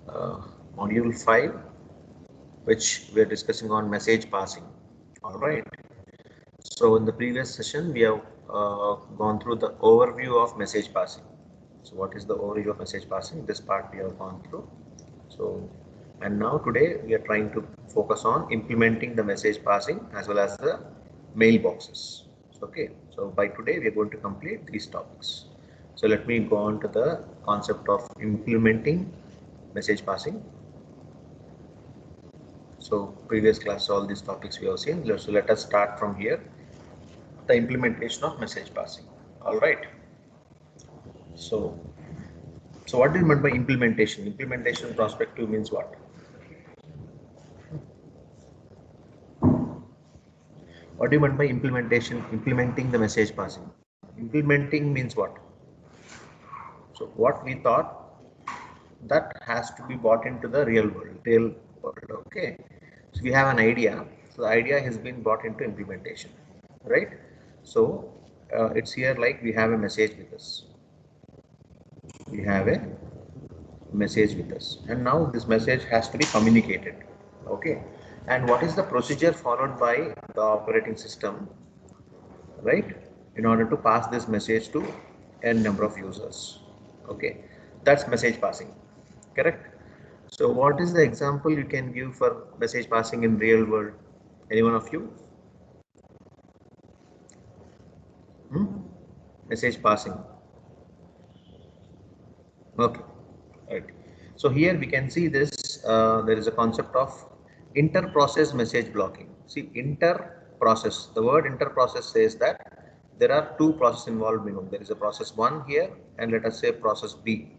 uh, module 5, which we are discussing on message passing. All right. So in the previous session, we have gone through the overview of message passing. So what is the overview of message passing? This part we have gone through. So, and now today we are trying to focus on implementing the message passing as well as the mailboxes. Okay. So by today we are going to complete these topics. So let me go on to the concept of implementing message passing. So previous class, all these topics we have seen. So let us start from here. The implementation of message passing. All right. So, so what is meant by implementation? Implementation prospective means what? What do you mean by implementation? Implementing the message passing. Implementing means what? So what we thought that has to be brought into the real world. Okay. So we have an idea. So the idea has been brought into implementation, right? So it's here like we have a message with us. We have a message with us, and now this message has to be communicated. Okay. And what is the procedure followed by the operating system, right, in order to pass this message to n number of users? Okay, that's message passing, correct? So what is the example you can give for message passing in real world? Any one of you? Message passing. Okay, right. So here we can see this. There is a concept of inter-process message blocking. See, inter-process. The word inter-process says that there are two processes involved minimum. There is a process 1 here, and let us say process B.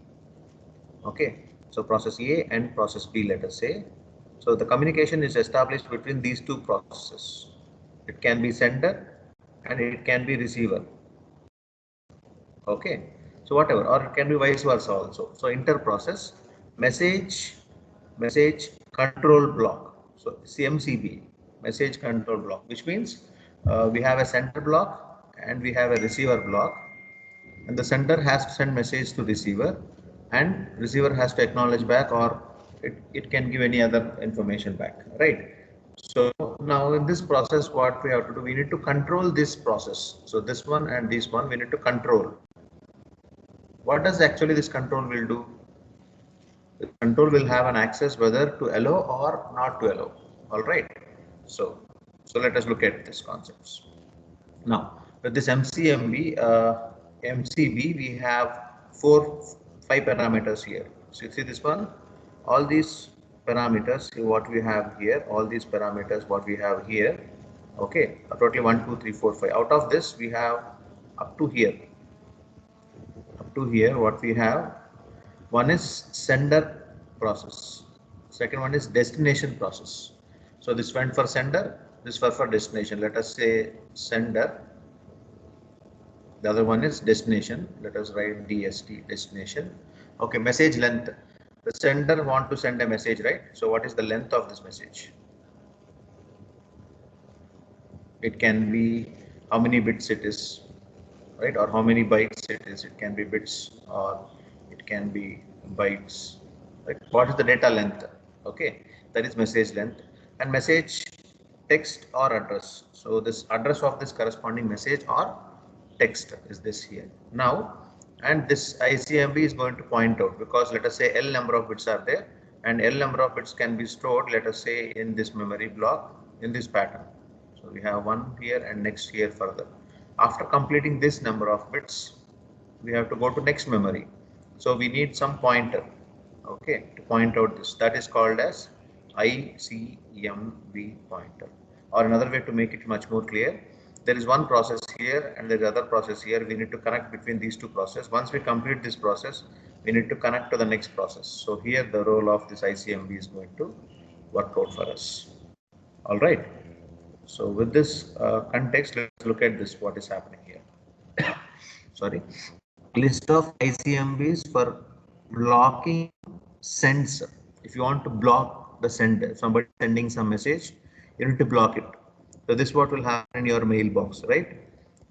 Okay, so process A and process B, let us say. So the communication is established between these two processes. It can be sender and it can be receiver. Okay, so whatever, or it can be vice versa also. So inter process message control block. So CMCB, message control block, which means we have a sender block and we have a receiver block, and the sender has to send message to receiver and receiver has to acknowledge back, or it can give any other information back, right? So now in this process, what we have to do, we need to control this process. So this one and this one we need to control. What does actually this control will do? The control will have an access whether to allow or not to allow. All right. So, so let us look at these concepts. Now, with this MCB, we have five parameters here. So you see this one, all these parameters, what we have here, all these parameters, what we have here. Okay, totally 1, 2, 3, 4, 5. Out of this, we have up to here. Up to here, what we have, one is sender process, second one is destination process. So this went for sender, this for destination. Let us say sender, the other one is destination. Let us write DST, destination. Okay, message length. The sender want to send a message, right? So what is the length of this message? It can be how many bits it is, right? Or how many bytes it is. It can be bits or it can be bytes. Right? What is the data length? Okay, that is message length. And message text or address. So this address of this corresponding message or text is this here. Now, and this ICMB is going to point out, because let us say L number of bits are there, and L number of bits can be stored, let us say, in this memory block in this pattern. So we have one here and next here further. After completing this number of bits, we have to go to next memory. So we need some pointer, okay, to point out this. That is called as ICMB pointer. Or another way to make it much more clear, there is one process here and there is other process here. We need to connect between these two processes. Once we complete this process, we need to connect to the next process. So here the role of this ICMB is going to work out for us. All right. So with this context, let's look at this, what is happening here. Sorry. List of ICMBs for blocking sends. If you want to block the sender, somebody sending some message, you need to block it. So this is what will happen in your mailbox, right?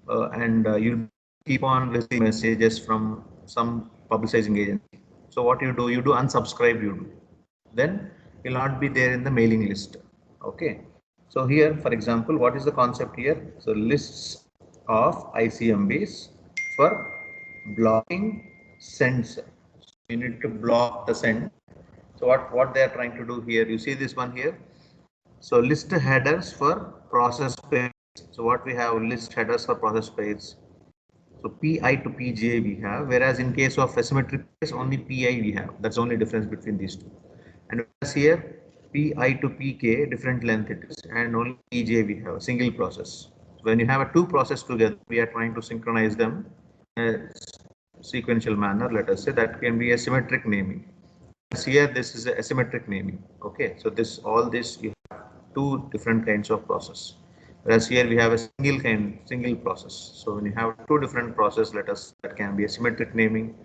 And you keep on receiving messages from some publicizing agency. So what you do unsubscribe, you do. then will not be there in the mailing list. Okay. So here, for example, what is the concept here? So lists of ICMBs for blocking sends. You need to block the send. So what they are trying to do here, you see this one here. So list headers for process page. So what we have, list headers for process page. So PI to PJ we have, whereas in case of asymmetric case only PI we have. That's the only difference between these two. And whereas here PI to PK different length it is, and only PJ we have a single process. So when you have a two process together, we are trying to synchronize them in a sequential manner. Let us say that can be a symmetric naming. As here this is a asymmetric naming. Okay, so this all this you have two different kinds of process. Whereas here we have a single process. So when you have two different process, let us that can be a symmetric naming,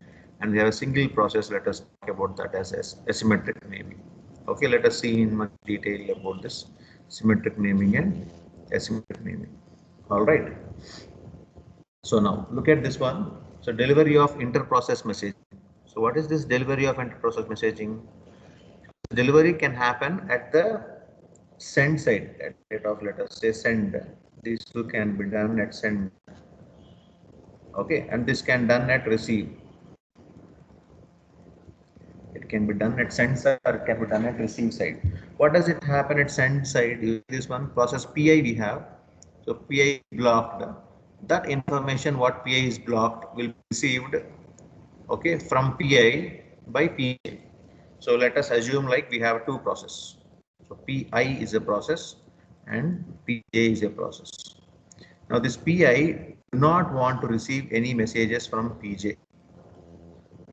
and we have a single process. Let us talk about that as asymmetric naming. Okay, let us see in much detail about this symmetric naming and asymmetric naming. All right. So now look at this one. So delivery of inter-process messaging. So what is this delivery of inter-process messaging? Delivery can happen at the send side, at rate of, let us say, send. These two can be done at send. Okay, and this can done at receive. It can be done at send side or it can be done at receive side. What does it happen at send side? This one process PI we have. So PI blocked. That information what PI is blocked will be received, okay, from PI by PJ. So let us assume like we have two process. So PI is a process and PJ is a process. Now this PI do not want to receive any messages from PJ.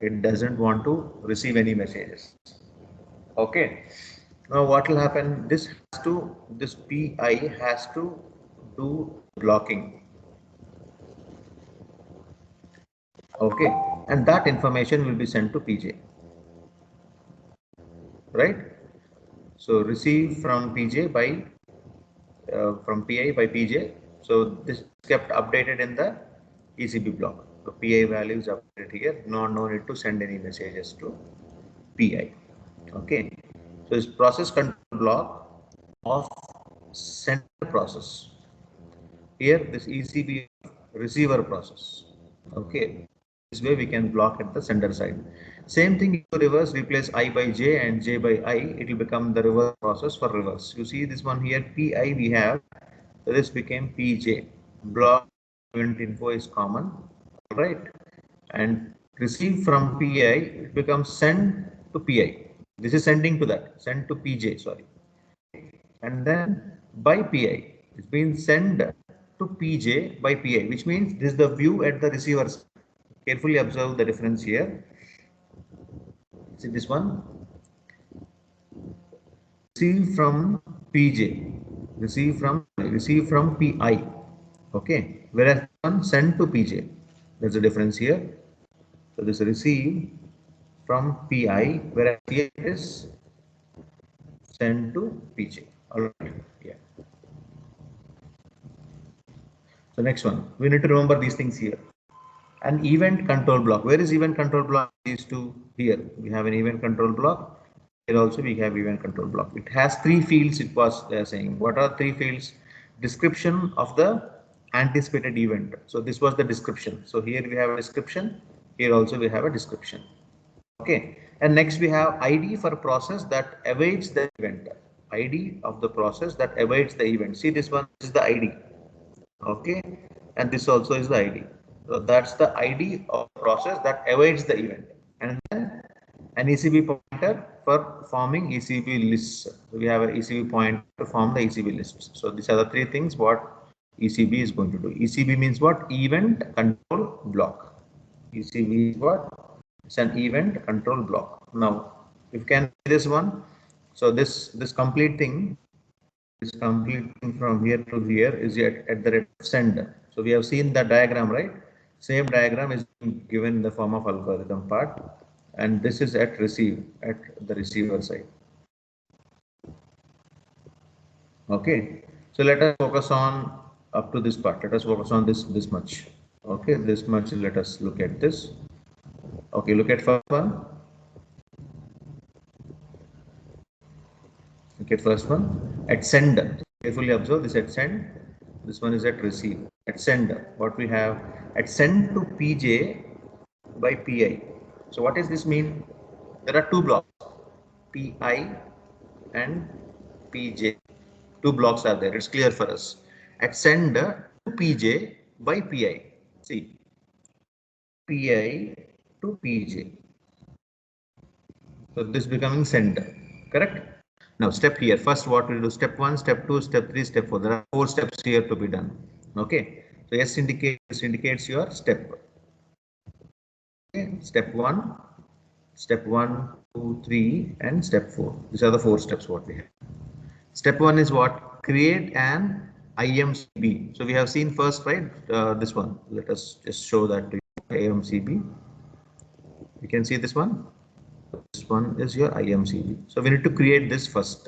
It doesn't want to receive any messages. Okay. Now what will happen? This PI has to do blocking. Okay, and that information will be sent to PJ. Right? So receive from PJ by from PI by PJ. So this kept updated in the ECB block. So PI values updated here. No need to send any messages to PI. Okay. So this process control block of sender process. Here this ECB receiver process. Okay. This way we can block at the sender side. Same thing, if you reverse, replace I by J and J by I, it will become the reverse process for reverse. You see this one here, PI we have, so this became PJ. Block event info is common, right? And receive from PI, it becomes send to PI. This is sending to that, send to PJ, sorry. And then by PI, it's been sent to PJ by PI, which means this is the view at the receiver. Carefully observe the difference here. See this one, receive from PJ, receive from PI. Okay, whereas one send to PJ. There's a difference here. So this receive from PI, whereas here it is send to PJ. All right. Yeah. So next one, we need to remember these things here. An event control block. Where is event control block? These two here. We have an event control block. Here also we have event control block. It has three fields. It was they are saying. What are three fields? Description of the anticipated event. So this was the description. So here we have a description. Here also we have a description. Okay. And next we have ID for a process that awaits the event. ID of the process that awaits the event. See this one is the ID. Okay, and this also is the ID. So that's the ID of the process that awaits the event, and then an ECB pointer for forming ECB lists. So we have an ECB pointer to form the ECB lists. So these are the three things what ECB is going to do. ECB means what? Event control block. ECB is what? It's an event control block. Now, if you can see this one, so this complete thing is completing from here to here is at the rate of send. So we have seen the diagram, right? Same diagram is given in the form of algorithm part, and this is at receive, at the receiver side. Okay, so let us focus on up to this part. Let us focus on this much. Okay, this much. Let us look at this. Okay, look at first one. Okay, first one at send. Carefully observe this at send. This one is at receive. At send, what we have at send to PJ by PI. So what does this mean? There are two blocks, PI and PJ. Two blocks are there. It's clear for us. At send to PJ by PI. See, PI to PJ. So this becoming send. Correct? Now step here. First, what we'll do? Step 1, step 2, step 3, step 4. There are 4 steps here to be done. Okay. So S indicates your step. Okay. Step 1, step 1, 2, 3, and step 4. These are the 4 steps what we have. Step 1 is what? Create an IMCB. So we have seen first, right? This one. Let us just show that to you. IMCB. You can see this one. This one is your IMCB. So we need to create this first.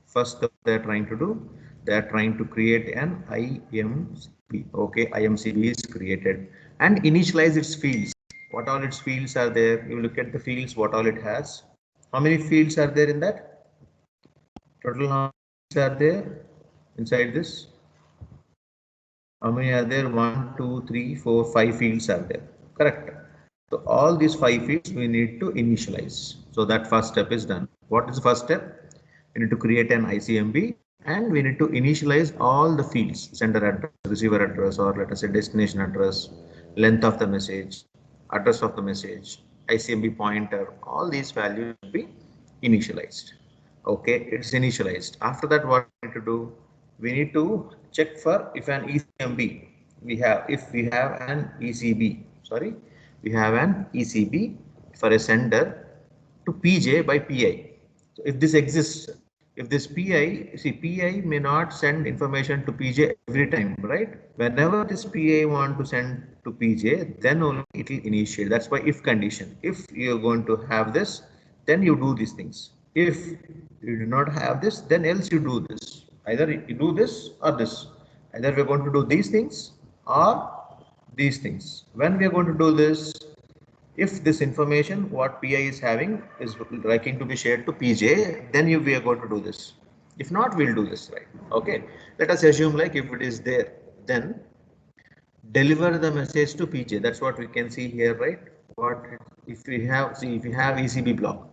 First, they are trying to do. They are trying to create an IMCB. Okay, IMCB is created and initialize its fields. What all its fields are there? You look at the fields. What all it has. How many fields are there in that? Total how many fields are there inside this? How many are there? 1, 2, 3, 4, 5 fields are there. Correct. So all these 5 fields we need to initialize. So that first step is done. What is the first step? We need to create an ICMB and we need to initialize all the fields, sender address, receiver address, or let us say destination address, length of the message, address of the message, ICMB pointer, all these values will be initialized. Okay, it's initialized. After that, what we need to do? We need to check for if an ECMB if we have an ECB, sorry, we have an ECB for a sender to PJ by PI. So if this exists, if this PI, see PI may not send information to PJ every time, right? Whenever this PI want to send to PJ, then only it will initiate. That's why if condition. If you're going to have this, then you do these things. If you do not have this, then else you do this. Either you do this or this. Either we're going to do these things or these things. When we are going to do this, if this information what PI is having is liking to be shared to PJ, then we are going to do this. If not, we'll do this, right? Okay. Let us assume like if it is there, then deliver the message to PJ. That's what we can see here, right? What if we have, see if you have ECB block,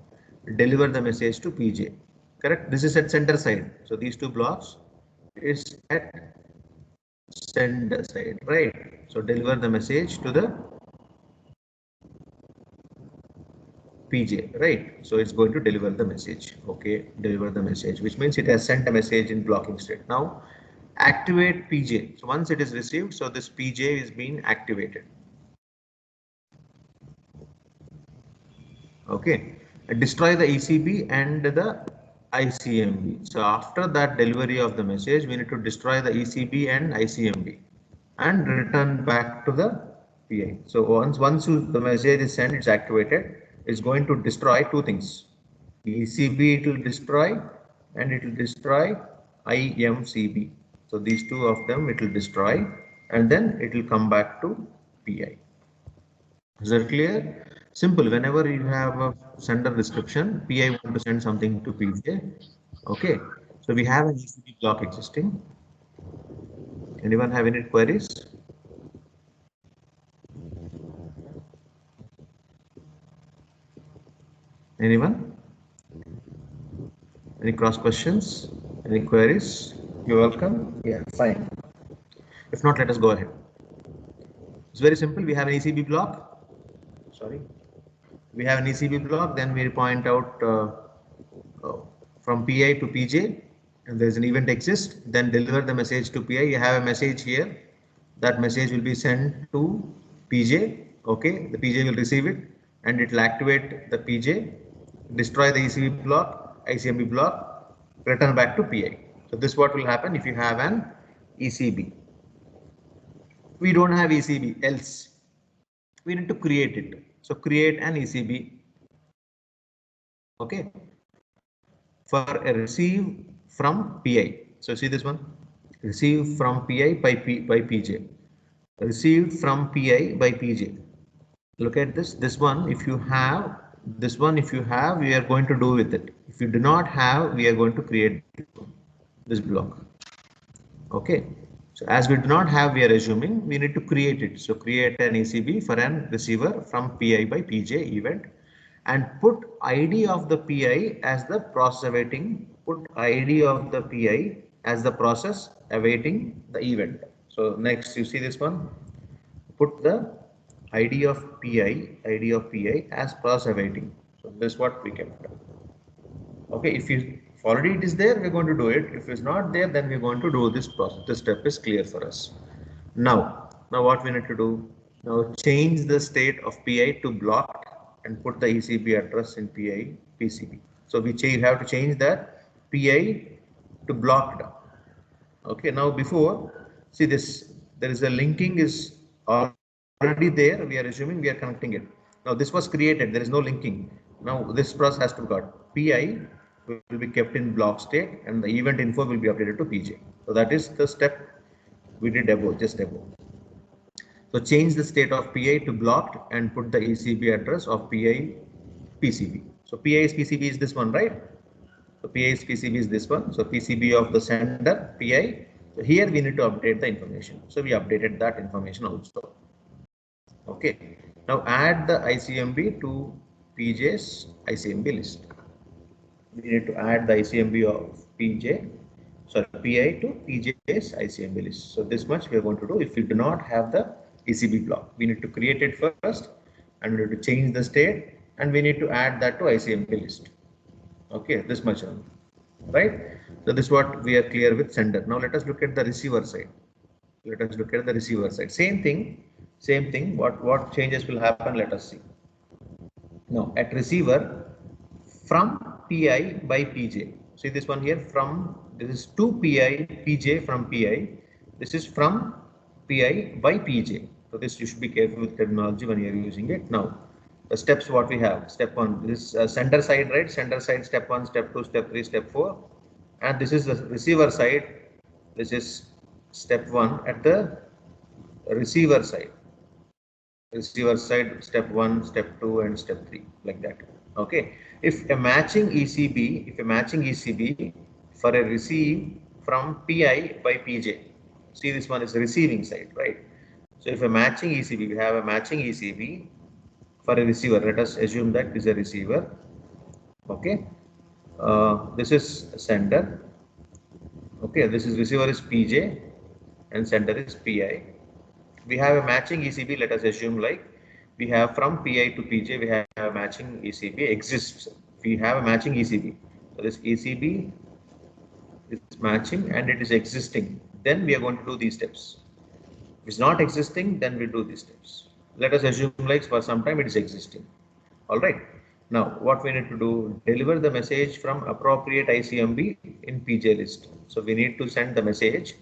deliver the message to PJ. Correct. This is at sender side. So these two blocks is at sender side, right? So deliver the message to the PJ, right? So it's going to deliver the message. Okay, deliver the message, which means it has sent a message in blocking state. Now activate PJ. So once it is received, so this PJ is being activated. Okay, and destroy the ECB and the ICMB. So after that delivery of the message, we need to destroy the ECB and ICMB and return back to the PI. So once the message is sent, it's activated. It's going to destroy two things. ECB it will destroy and it will destroy IMCB. So these two of them it will destroy and then it will come back to PI. Is that clear? Simple. Whenever you have a sender description, PI want to send something to PJ. Okay. So we have an ECB block existing. Anyone have any queries? Anyone? Any cross questions? Any queries? You're welcome. Yeah, fine. If not, let us go ahead. It's very simple. We have an ECB block. Sorry. We have an ECB block. Then we point out from PI to PJ. And there's an event exists. Then deliver the message to PI. You have a message here. That message will be sent to PJ. Okay. The PJ will receive it and it will activate the PJ, destroy the ECB block, ICMB block, return back to PI. So this is what will happen if you have an ECB. We don't have ECB, else we need to create it. So create an ECB. Okay. For a receive from PI. So see this one, receive from PI by PJ, received from PI by PJ. Look at this one. If you have This one, if you have, we are going to do with it. If you do not have, we are going to create this block. Okay. So as we do not have, we are assuming we need to create it. So create an ECB for an receiver from PI by PJ event and put ID of the PI as the process awaiting, put ID of the PI as the process awaiting the event. So next you see this one, put the ID of PI as process awaiting. So this is what we kept. Okay, if already it is there, we're going to do it. If it's not there, then we're going to do this process. This step is clear for us. Now what we need to do? Now change the state of PI to blocked and put the ECB address in PI PCB. So we have to change that PI to blocked. Okay, now before, see this, there is a linking is already there. We are assuming we are connecting it. Now this was created, there is no linking. Now this process has to be got. PI will be kept in block state and the event info will be updated to PJ. So that is the step we did above, just above. So change the state of PI to blocked and put the ECB address of PI PCB. So PI's PCB is this one, right? So PI's PCB is this one. So PCB of the sender PI. So here we need to update the information. So we updated that information also. Okay. Now add the ICMB to PJ's ICMB list. We need to add the ICMB of PI to PJ's ICMB list. So this much we are going to do. If you do not have the ECB block, we need to create it first and we need to change the state and we need to add that to ICMB list. Okay, this much only, right? So this is what we are clear with sender. Now let us look at the receiver side. Let us look at the receiver side. Same thing. What changes will happen? Let us see. Now at receiver, from PI by PJ. See this one here, from, this is to PI, PJ from PI. This is from PI by PJ. So this you should be careful with terminology when you are using it. Now the steps what we have, step 1, this is sender side, right? Sender side, step 1, step 2, step 3, step 4, and this is the receiver side. This is step 1 at the receiver side. Receiver side, step 1, step 2, and step 3, like that. Okay, if a matching ECB for a receive from PI by PJ, see this one is receiving side, right? So if a matching ECB, we have a matching ECB for a receiver, let us assume that is a receiver. Okay, this is sender. Okay, this is receiver is PJ and sender is PI. We have a matching ECB, let us assume like we have from PI to PJ, we have a matching ECB exists. We have a matching ECB. So this ECB is matching and it is existing. Then we are going to do these steps. If it's not existing, then we do these steps. Let us assume like for some time it is existing. All right. Now what we need to do, deliver the message from appropriate ICMB in PJ list. So we need to send the message,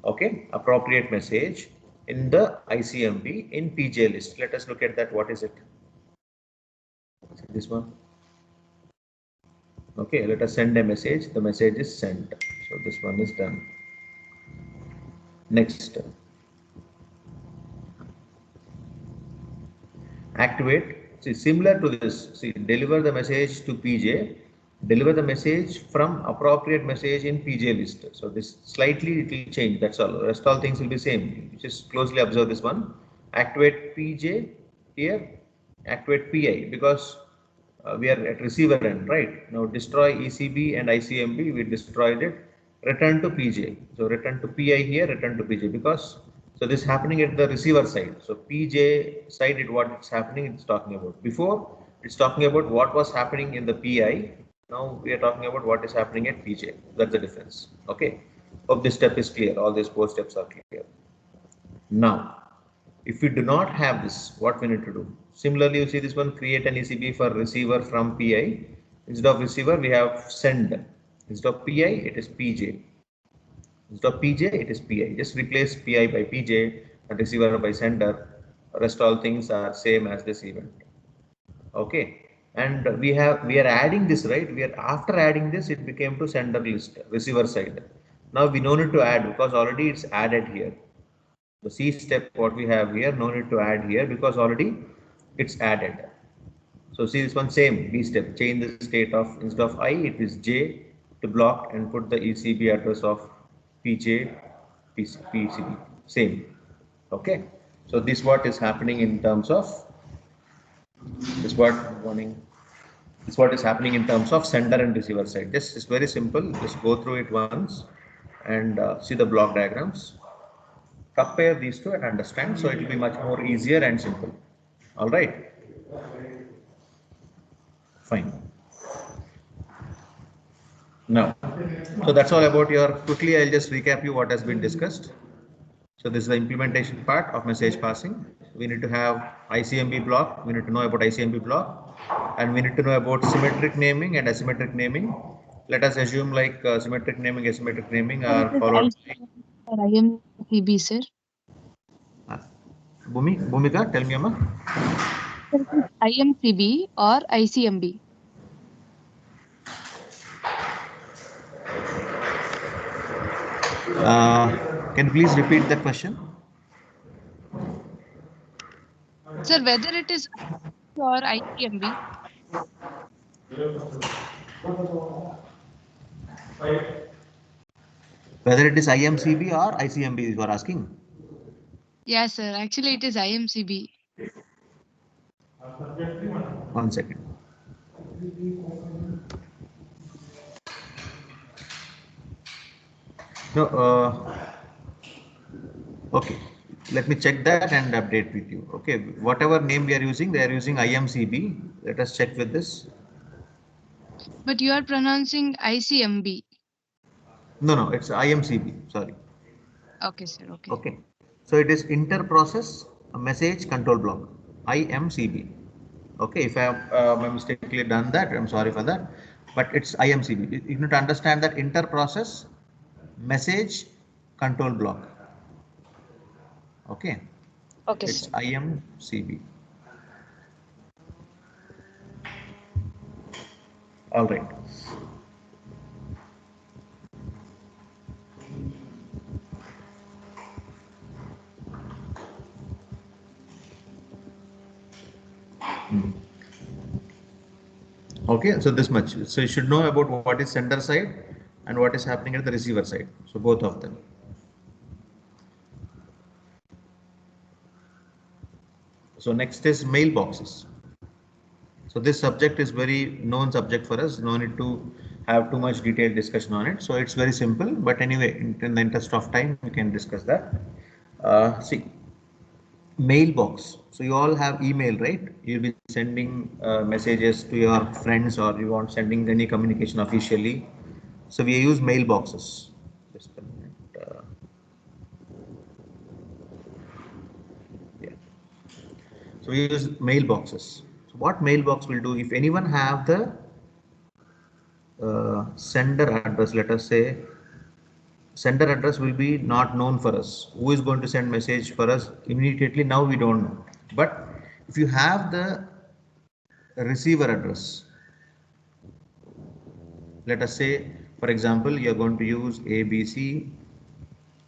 okay, appropriate message in the ICMB in PJ list. Let us look at that. What is it? This one. Okay, let us send a message. The message is sent. So this one is done. Next. Activate. See, similar to this. See, deliver the message to PJ. Deliver the message from appropriate message in PJ list. So this slightly it will change. That's all. The rest all things will be same. Just closely observe this one. Activate PJ here. Activate PI because we are at receiver end, right? Now destroy ECB and ICMB. We destroyed it. Return to PJ. So return to PI here. Return to PJ because so this is happening at the receiver side. So PJ side, what it's happening, it's talking about. Before it's talking about what was happening in the PI. Now we are talking about what is happening at PJ. That's the difference. Okay. Hope this step is clear. All these 4 steps are clear. Now, if we do not have this, what we need to do? Similarly, you see this one, create an ECB for receiver from PI. Instead of receiver, we have send. Instead of PI, it is PJ. Instead of PJ, it is PI. Just replace PI by PJ and receiver by sender. Rest all things are same as this event. Okay. And we are adding this, right? We are after adding this, it became to sender list, receiver side. Now we no need to add because already it's added here. The C step what we have here, no need to add here because already it's added. So see this one, same B step, change the state of, instead of I, it is J to block and put the ECB address of PJ, PCB, same. Okay. So this what is happening in terms of, this what warning, this what is happening in terms of sender and receiver side. This is very simple. Just go through it once and see the block diagrams. Compare these two and understand. So it will be much more easier and simple. All right. Fine. Now, so that's all about your, quickly I'll just recap you what has been discussed. So this is the implementation part of message passing. We need to have ICMP block. We need to know about ICMP block, and we need to know about symmetric naming and asymmetric naming. Let us assume like symmetric naming, asymmetric naming are followed by IMCB, sir. Bhumika, tell me, Amma. IMCB or ICMB? Can you please repeat the question? Sir, whether it is or ICMB? Whether it is IMCB or ICMB, you are asking? Yes, sir. Actually, it is IMCB. 1 second. No, okay. Let me check that and update with you. Okay, whatever name we are using, they are using IMCB. Let us check with this. But you are pronouncing ICMB. No, it's IMCB. Sorry. Okay, sir. Okay. Okay. So it is inter-process message control block, IMCB. Okay, if I have mistakenly done that, I'm sorry for that. But it's IMCB. You need to understand that inter-process message control block. Okay. Okay, it's sir. IMCB. All right. Okay, so this much. So you should know about what is sender side and what is happening at the receiver side. So both of them. So next is mailboxes. So this subject is very known subject for us. No need to have too much detailed discussion on it. So it's very simple. But anyway, in the interest of time, we can discuss that. See, mailbox. So you all have email, right? You'll be sending messages to your friends, or you want sending any communication officially. So we use mailboxes. Just a minute. Yeah. So we use mailboxes. So what mailbox will do, if anyone have the sender address, let us say sender address will be not known for us. Who is going to send message for us immediately? Now we don't know. But if you have the receiver address, let us say, for example, you are going to use ABC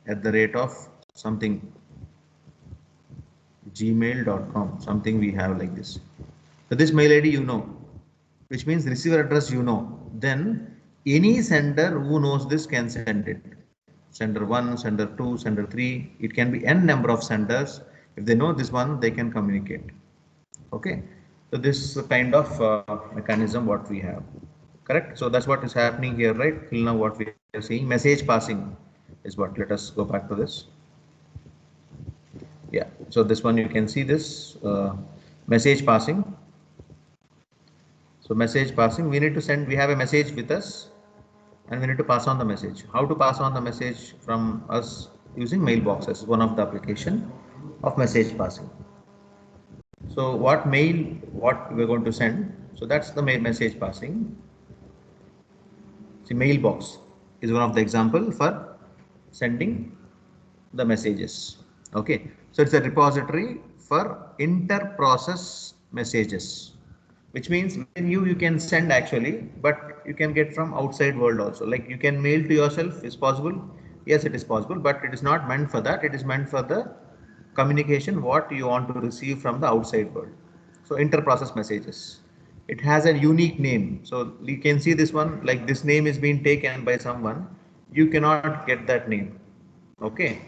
at the rate of something gmail.com, something we have like this. So this mail ID you know, which means receiver address you know, then any sender who knows this can send it. Sender 1, sender 2, sender 3, it can be n number of senders. If they know this one, they can communicate. Okay, so this is the kind of mechanism what we have. Correct. So that's what is happening here, right? Till now what we are seeing, message passing is what. Let us go back to this. Yeah, so this one you can see this message passing. So message passing, we need to send, we have a message with us and we need to pass on the message. How to pass on the message from us? Using mailboxes, one of the application of message passing. So what we're going to send, so that's the message passing. See, mailbox is one of the example for sending the messages. Okay, so it's a repository for inter-process messages, which means when you can send actually, but you can get from outside world also. Like you can mail to yourself, is possible. Yes, it is possible, but it is not meant for that. It is meant for the communication what you want to receive from the outside world. So inter-process messages. it has a unique name. So you can see this one, like this name is being taken by someone. You cannot get that name. Okay.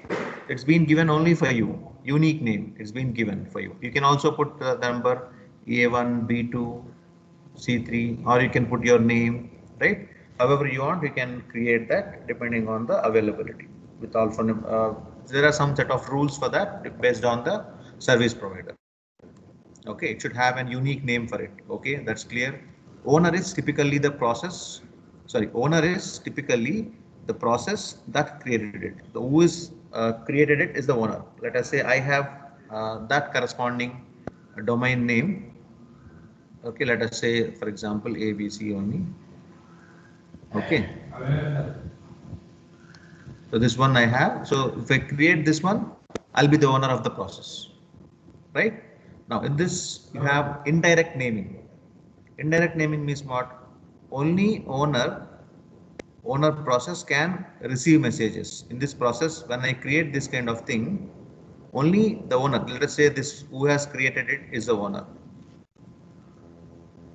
It's been given only for you. Unique name. It's been given for you. You can also put the number A1, B2, C3, or you can put your name, right? However you want, you can create that depending on the availability. With alpha, there are some set of rules for that based on the service provider. Okay, it should have an unique name for it. Okay, that's clear. Owner is typically the process. Sorry, owner is typically the process that created it. The who is created it is the owner. Let us say I have that corresponding domain name. Okay, let us say, for example, ABC only. Okay. So this one I have. So if I create this one, I'll be the owner of the process. Right? Now in this you have indirect naming. Indirect naming means what? Only owner process can receive messages. In this process, when I create this kind of thing, only the owner, let us say this who has created it is the owner.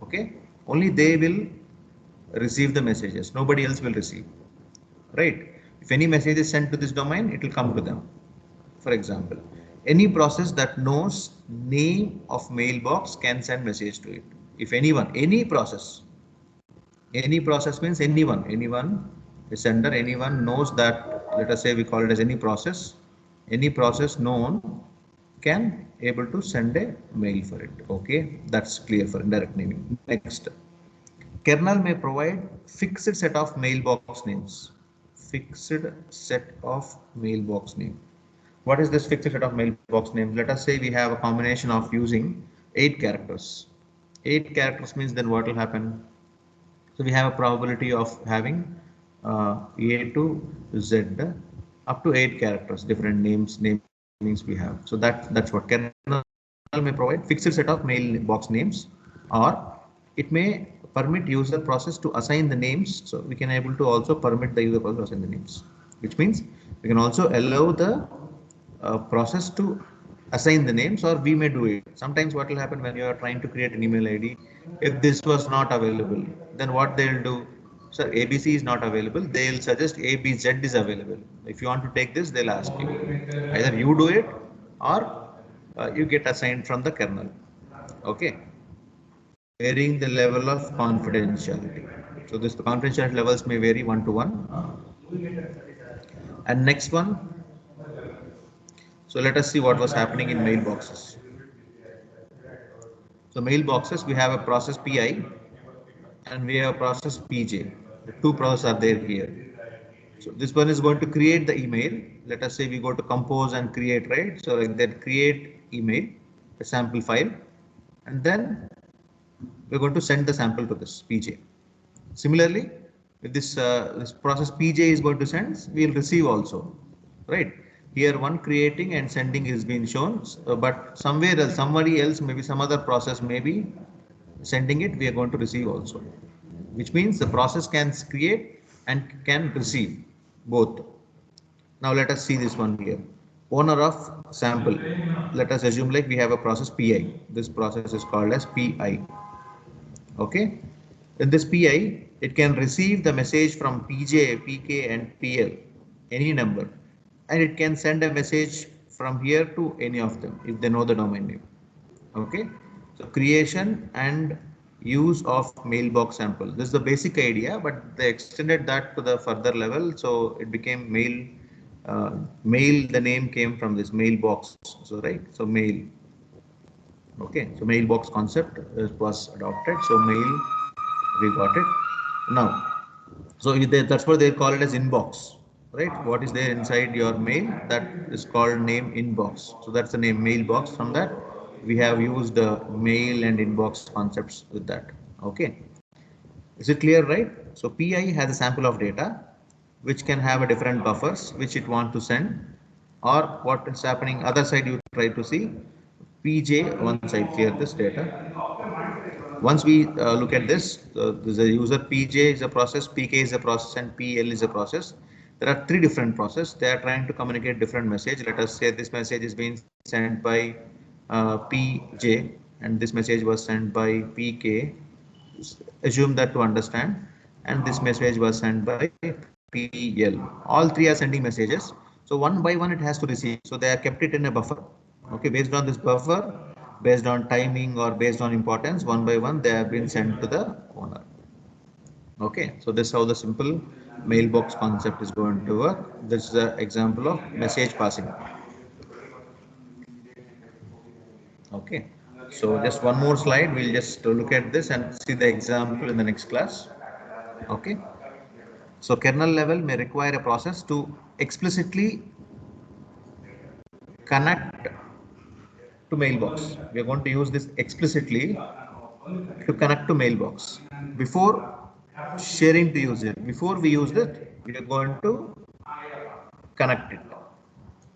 Okay? Only they will receive the messages. Nobody else will receive. Right? If any message is sent to this domain, it will come to them. For example, any process that knows name of mailbox can send message to it. If anyone, any process means anyone, the sender, anyone knows that, let us say we call it as any process known can able to send a mail for it. Okay, that's clear for indirect naming. Next, kernel may provide fixed set of mailbox names. Fixed set of mailbox name. What is this fixed set of mailbox names? Let us say we have a combination of using 8 characters. 8 characters means then what will happen? So we have a probability of having A to Z up to 8 characters, different namings we have. So that's what kernel may provide fixed set of mailbox names, or it may permit user process to assign the names. So we can able to also permit the user process to assign the names, which means we can also allow the process to assign the names, or we may do it. Sometimes what will happen when you are trying to create an email ID, if this was not available, then what they'll do, sir, ABC is not available, they'll suggest ABZ is available. If you want to take this, they'll ask you. Either you do it or you get assigned from the kernel. Okay. Varying the level of confidentiality. So this the confidentiality levels may vary 1 to 1. And next one, so let us see what was happening in mailboxes. So mailboxes, we have a process PI and we have a process PJ. The two processes are there here. So this one is going to create the email. Let us say we go to compose and create, right? So like that create email, a sample file, and then we're going to send the sample to this PJ. Similarly, if this process PJ is going to send, we'll receive also, right? Here one creating and sending is being shown, but somewhere else, somebody else, maybe some other process may be sending it, we are going to receive also, which means the process can create and can receive both. Now let us see this one here. Owner of sample. Let us assume like we have a process PI. This process is called as PI. Okay. In this PI, it can receive the message from PJ, PK and PL, any number, and it can send a message from here to any of them if they know the domain name. Okay. So creation and use of mailbox sample. This is the basic idea, but they extended that to the further level. So it became mail. Mail, the name came from this mailbox. So right. So mail. Okay. So mailbox concept was adopted. So mail, we got it. Now, so that's what they call it as inbox, right? What is there inside your mail, that is called name inbox. So that's the name mailbox. From that, we have used mail and inbox concepts with that. Okay. Is it clear, right? So PI has a sample of data which can have a different buffers which it want to send, or what is happening other side you try to see. PJ one side, clear this data. Once we look at this, the user PJ is a process, PK is a process, and PL is a process. There are 3 different processes. They are trying to communicate different message. Let us say this message is being sent by PJ, and this message was sent by PK. assume that to understand. And this message was sent by PL. All three are sending messages. So one by one it has to receive. So they are kept it in a buffer. Okay, based on this buffer, based on timing or based on importance, one by one they have been sent to the owner. Okay, so this is how the simple mailbox concept is going to work. This is an example of message passing. Okay, so just one more slide. We'll just look at this and see the example in the next class. Okay, so kernel level may require a process to explicitly connect to mailbox. We are going to use this explicitly to connect to mailbox before sharing to user. Before we use it, we are going to connect it,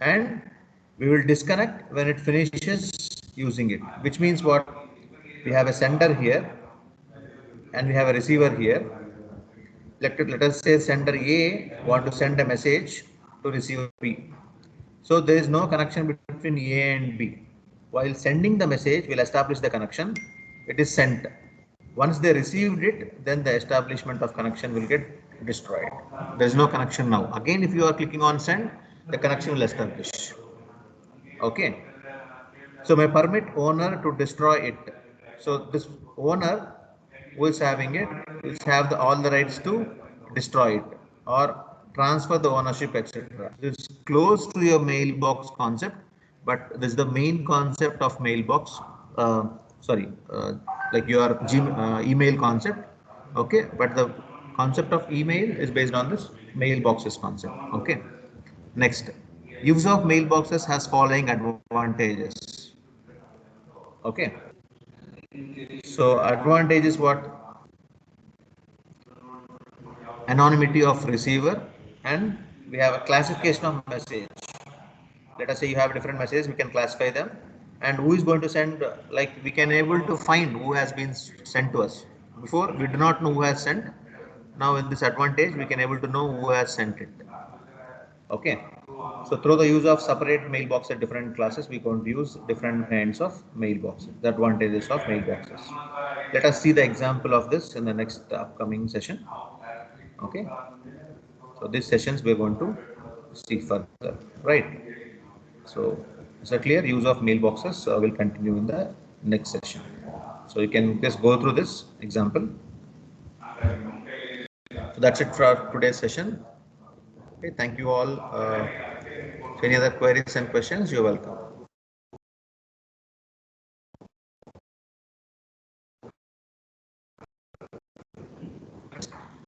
and we will disconnect when it finishes using it, which means what? We have a sender here and we have a receiver here. Let us say sender A want to send a message to receiver B. So there is no connection between A and B. While sending the message, we'll establish the connection. It is sent. Once they received it, then the establishment of connection will get destroyed. There is no connection now. Again, if you are clicking on send, the connection will establish. Okay. So may permit owner to destroy it. So this owner who is having it will have all the rights to destroy it or transfer the ownership, etc. It's close to your mailbox concept, but this is the main concept of mailbox. Like your email concept. Okay, but the concept of email is based on this mailboxes concept. Okay. Next, use of mailboxes has following advantages. Okay. So advantage is what? Anonymity of receiver, and we have a classification of message. Let us say you have different messages, we can classify them, and who is going to send, like we can able to find who has been sent to us. Before we do not know who has sent. Now in this advantage we can able to know who has sent it. Okay. So through the use of separate mailbox at different classes, we going to use different kinds of mailboxes, the advantages of mailboxes. Let us see the example of this in the next upcoming session. Okay. So these sessions we're going to see further, right? So is that clear? Use of mailboxes will continue in the next session. So you can just go through this example. So that's it for today's session. Okay, thank you all. Any other queries and questions, you're welcome.